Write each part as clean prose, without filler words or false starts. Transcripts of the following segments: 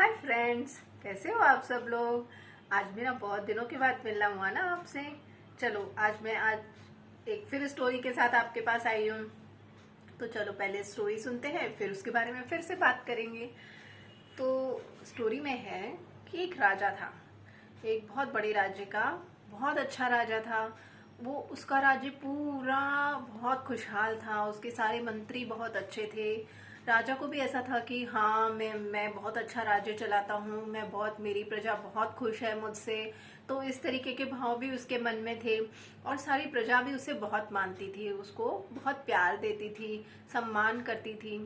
Hi friends, कैसे हो आप सब लोग। आज मेरा बहुत दिनों के बाद मिलना हुआ ना आपसे। चलो आज एक फिर स्टोरी के साथ आपके पास आई हूँ। तो चलो पहले स्टोरी सुनते हैं, फिर उसके बारे में फिर से बात करेंगे। तो स्टोरी में है कि एक राजा था, एक बहुत बड़े राज्य का बहुत अच्छा राजा था। वो उसका राज्य पूरा बहुत खुशहाल था, उसके सारे मंत्री बहुत अच्छे थे। राजा को भी ऐसा था कि हाँ, मैं बहुत अच्छा राज्य चलाता हूँ, मैं बहुत, मेरी प्रजा बहुत खुश है मुझसे। तो इस तरीके के भाव भी उसके मन में थे। और सारी प्रजा भी उसे बहुत मानती थी, उसको बहुत प्यार देती थी, सम्मान करती थी।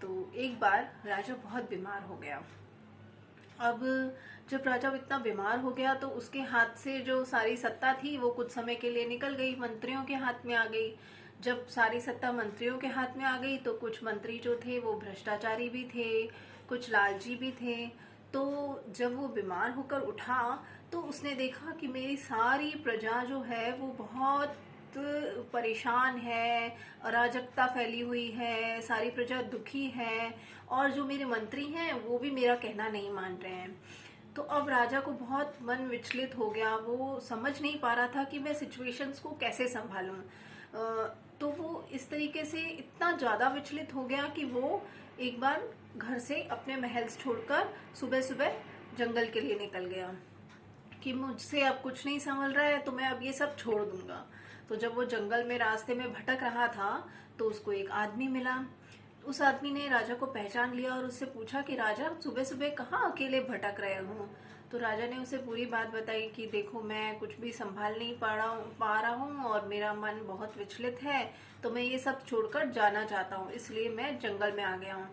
तो एक बार राजा बहुत बीमार हो गया। अब जब राजा इतना बीमार हो गया तो उसके हाथ से जो सारी सत्ता थी वो कुछ समय के लिए निकल गई, मंत्रियों के हाथ में आ गई। जब सारी सत्ता मंत्रियों के हाथ में आ गई तो कुछ मंत्री जो थे वो भ्रष्टाचारी भी थे, कुछ लालची भी थे। तो जब वो बीमार होकर उठा तो उसने देखा कि मेरी सारी प्रजा जो है वो बहुत परेशान है, अराजकता फैली हुई है, सारी प्रजा दुखी है, और जो मेरे मंत्री हैं वो भी मेरा कहना नहीं मान रहे हैं। तो अब राजा को बहुत मन विचलित हो गया, वो समझ नहीं पा रहा था कि मैं सिचुएशंस को कैसे संभालूं। तो वो इस तरीके से इतना ज़्यादा विचलित हो गया कि वो एक बार घर से अपने महल छोड़कर सुबह सुबह जंगल के लिए निकल गया कि मुझसे अब कुछ नहीं संभल रहा है, तो मैं अब ये सब छोड़ दूंगा। तो जब वो जंगल में रास्ते में भटक रहा था तो उसको एक आदमी मिला। उस आदमी ने राजा को पहचान लिया और उससे पूछा कि राजा, सुबह सुबह कहाँ अकेले भटक रहे हो। तो राजा ने उसे पूरी बात बताई कि देखो, मैं कुछ भी संभाल नहीं पा रहा हूँ और मेरा मन बहुत विचलित है, तो मैं ये सब छोड़कर जाना चाहता हूँ, इसलिए मैं जंगल में आ गया हूँ।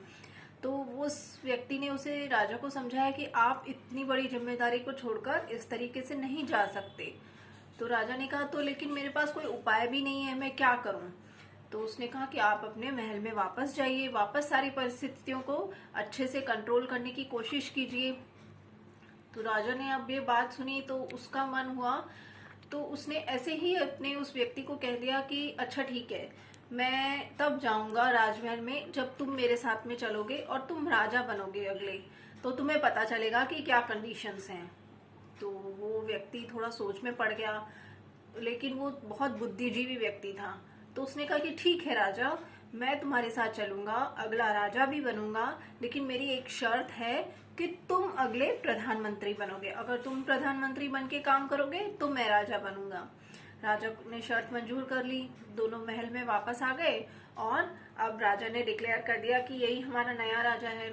तो उस व्यक्ति ने उसे, राजा को समझाया कि आप इतनी बड़ी जिम्मेदारी को छोड़कर इस तरीके से नहीं जा सकते। तो राजा ने कहा, तो लेकिन मेरे पास कोई उपाय भी नहीं है, मैं क्या करूं। तो उसने कहा कि आप अपने महल में वापस जाइए, वापस सारी परिस्थितियों को अच्छे से कंट्रोल करने की कोशिश कीजिए। तो राजा ने अब ये बात सुनी तो उसका मन हुआ। तो उसने ऐसे ही अपने उस व्यक्ति को कह दिया कि अच्छा ठीक है, मैं तब जाऊंगा राजमहल में जब तुम मेरे साथ में चलोगे और तुम राजा बनोगे अगले, तो तुम्हें पता चलेगा कि क्या कंडीशंस हैं। तो वो व्यक्ति थोड़ा सोच में पड़ गया, लेकिन वो बहुत बुद्धिजीवी व्यक्ति था। तो उसने कहा कि ठीक है राजा, मैं तुम्हारे साथ चलूंगा, अगला राजा भी बनूंगा, लेकिन मेरी एक शर्त है कि तुम अगले प्रधानमंत्री बनोगे। अगर तुम प्रधानमंत्री बन के काम करोगे तो मैं राजा बनूंगा। राजा ने शर्त मंजूर कर ली, दोनों महल में वापस आ गए और अब राजा ने डिक्लेयर कर दिया कि यही हमारा नया राजा है।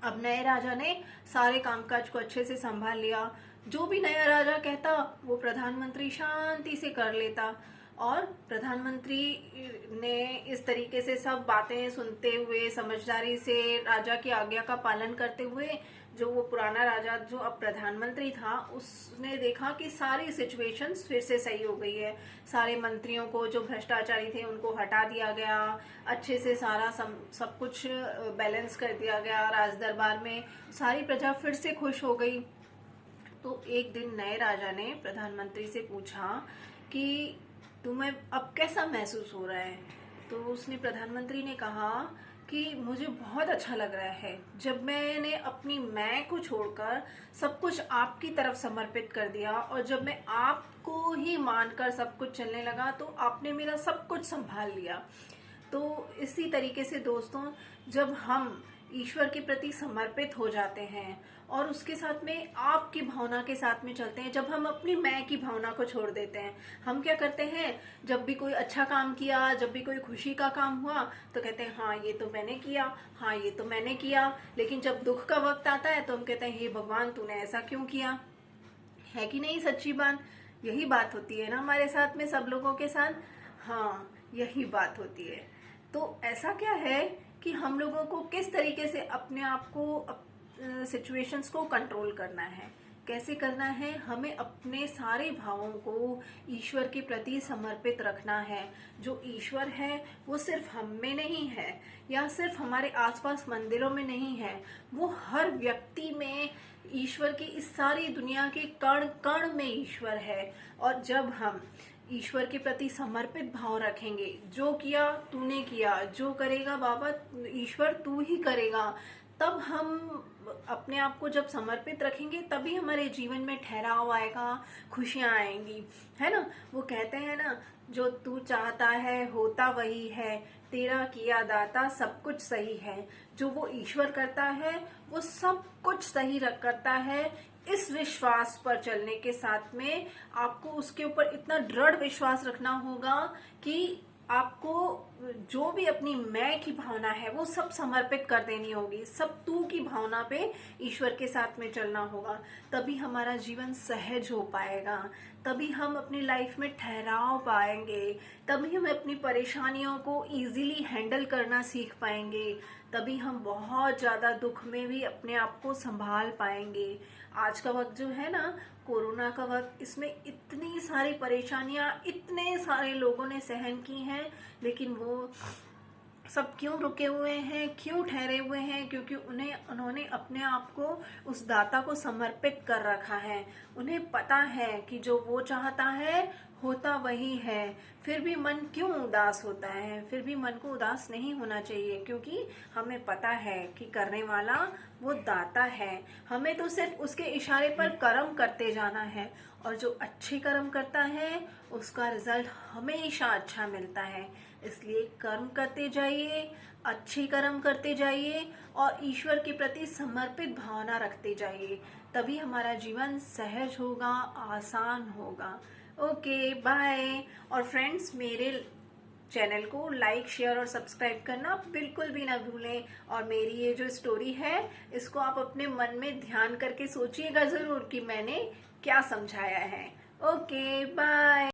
अब नए राजा ने सारे कामकाज को अच्छे से संभाल लिया। जो भी नया राजा कहता वो प्रधानमंत्री शांति से कर लेता, और प्रधानमंत्री ने इस तरीके से सब बातें सुनते हुए, समझदारी से राजा की आज्ञा का पालन करते हुए, जो वो पुराना राजा जो अब प्रधानमंत्री था उसने देखा कि सारी सिचुएशंस फिर से सही हो गई है। सारे मंत्रियों को जो भ्रष्टाचारी थे उनको हटा दिया गया, अच्छे से सारा सब कुछ बैलेंस कर दिया गया, राज दरबार में सारी प्रजा फिर से खुश हो गई। तो एक दिन नए राजा ने प्रधानमंत्री से पूछा कि तुम्हें अब कैसा महसूस हो रहा है। तो उसने, प्रधानमंत्री ने कहा कि मुझे बहुत अच्छा लग रहा है, जब मैंने अपनी मैं को छोड़कर सब कुछ आपकी तरफ समर्पित कर दिया और जब मैं आपको ही मानकर सब कुछ चलने लगा तो आपने मेरा सब कुछ संभाल लिया। तो इसी तरीके से दोस्तों, जब हम ईश्वर के प्रति समर्पित हो जाते हैं और उसके साथ में आपकी भावना के साथ में चलते हैं, जब हम अपनी मैं की भावना को छोड़ देते हैं, हम क्या करते हैं, जब भी कोई अच्छा काम किया, जब भी कोई खुशी का काम हुआ तो कहते हैं हाँ ये तो मैंने किया, हाँ ये तो मैंने किया। लेकिन जब दुख का वक्त आता है तो हम कहते हैं हे भगवान, तूने ऐसा क्यों किया। है कि नहीं सच्ची बात। यही बात होती है ना हमारे साथ में, सब लोगों के साथ। हाँ, यही बात होती है। तो ऐसा क्या है कि हम लोगों को किस तरीके से अपने आप को, सिचुएशंस को कंट्रोल करना है, कैसे करना है। हमें अपने सारे भावों को ईश्वर के प्रति समर्पित रखना है। जो ईश्वर है वो सिर्फ हम में नहीं है या सिर्फ हमारे आसपास मंदिरों में नहीं है, वो हर व्यक्ति में ईश्वर की, इस सारी दुनिया के कण कण में ईश्वर है। और जब हम ईश्वर के प्रति समर्पित भाव रखेंगे, जो किया तूने किया, जो करेगा बाबा ईश्वर तू ही करेगा, तब हम अपने आप को जब समर्पित रखेंगे तभी हमारे जीवन में ठहराव आएगा, खुशियां आएंगी, है ना। वो कहते हैं ना, जो तू चाहता है होता वही है, तेरा किया दाता सब कुछ सही है। जो वो ईश्वर करता है वो सब कुछ सही करता है। इस विश्वास पर चलने के साथ में आपको उसके ऊपर इतना दृढ़ विश्वास रखना होगा कि आपको जो भी अपनी मैं की भावना है वो सब समर्पित कर देनी होगी, सब तू की भावना पे ईश्वर के साथ में चलना होगा। तभी हमारा जीवन सहज हो पाएगा, तभी हम अपनी लाइफ में ठहराव पाएंगे, तभी हम अपनी परेशानियों को इजीली हैंडल करना सीख पाएंगे, तभी हम बहुत ज्यादा दुख में भी अपने आप को संभाल पाएंगे। आज का वक्त जो है ना, कोरोना का वक्त, इसमें इतनी सारी परेशानियां इतने सारे लोगों ने सहन की हैं, लेकिन वो सब क्यों रुके हुए हैं, क्यों ठहरे हुए हैं? क्योंकि उन्होंने अपने आप को उस दाता को समर्पित कर रखा है। उन्हें पता है कि जो वो चाहता है होता वही है। फिर भी मन क्यों उदास होता है? फिर भी मन को उदास नहीं होना चाहिए, क्योंकि हमें पता है कि करने वाला वो दाता है। हमें तो सिर्फ उसके इशारे पर कर्म करते जाना है, और जो अच्छे कर्म करता है उसका रिजल्ट हमेशा अच्छा मिलता है। इसलिए कर्म करते जाइए, अच्छे कर्म करते जाइए और ईश्वर के प्रति समर्पित भावना रखते जाइए, तभी हमारा जीवन सहज होगा, आसान होगा। Okay, bye. और फ्रेंड्स, मेरे चैनल को लाइक, शेयर और सब्सक्राइब करना बिल्कुल भी ना भूलें। और मेरी ये जो स्टोरी है इसको आप अपने मन में ध्यान करके सोचिएगा जरूर कि मैंने क्या समझाया है। Okay, bye.